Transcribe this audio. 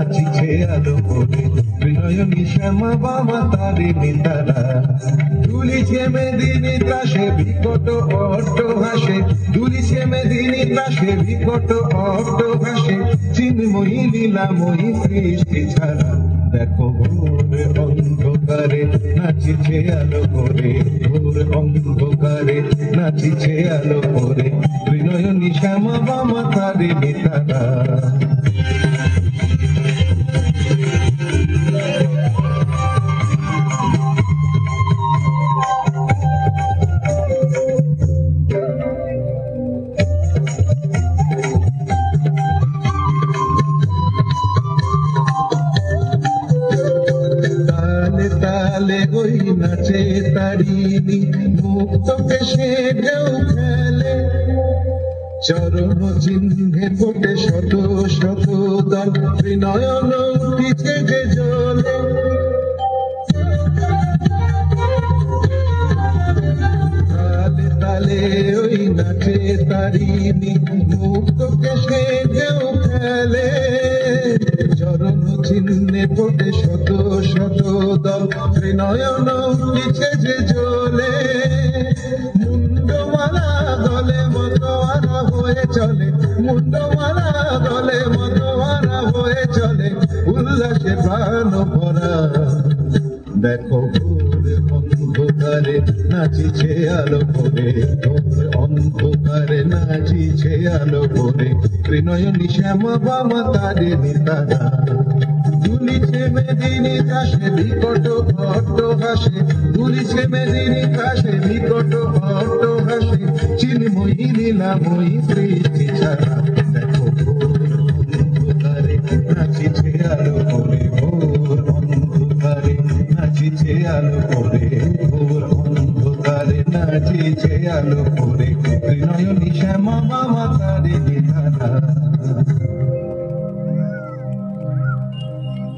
নাচিছে আলো করে বিনয়নী শ্যামা বাবা তারিণী তারা দুলিছে মেদিনী ত্রাসে বিকট অট্ট হাসে দুলিছে মেদিনী ত্রাসে বিকট অট্ট হাসে চিন্ময়ী লীলাময়ী সৃষ্টি ছাড়া দেখো ভোর অন্ধকারে নাচিছে আলো করে ভোর অন্ধকারে নাচিছে আলো করে বিনয়নী শ্যামা বাবা তারিণী তারা তালে ওই নাচে তারিণী মুক্ত কেশে ঢেউ খেলে চরণ চিহ্নে ফোটে শত শত দল বিনয়ন উঠিছে যে জলে তালে তালে ওই নাচে তারিণী মুক্ত কেশে ঢেউ খেলে চরণ চিহ্নে ফোটে শত শত দল ত্রিনয়ন উঠিছে যে জ্বলে মুন্ডমালা দলে মতোয়ারা হয়ে চলে মুন্ডমালা দলে মতোয়ারা হয়ে চলে উল্লাসে প্রাণ ভরা দেখো ভোর অন্ধকারে নাচিছে আলো করে ভোর অন্ধকারে নাচিছে আলো করে ত্রিনয়নী শ্যামা বাবা তারিণী তারা দুলিছে মেদিনী ত্রাসে বিকট অট্ট হাসে দুলিছে মেদিনী ত্রাসে বিকট অট্ট হাসে চিন্ময়ী লীলাময়ী সৃষ্টি ছাড়া দেখো ভোর অন্ধকারে নাচিছে আলো করে ভোর অন্ধকারে নাচিছে আলো করে ভোর অন্ধকারে নাচিছে আলো করে ত্রিনয়নী শ্যামা বাবা তারিণী তারা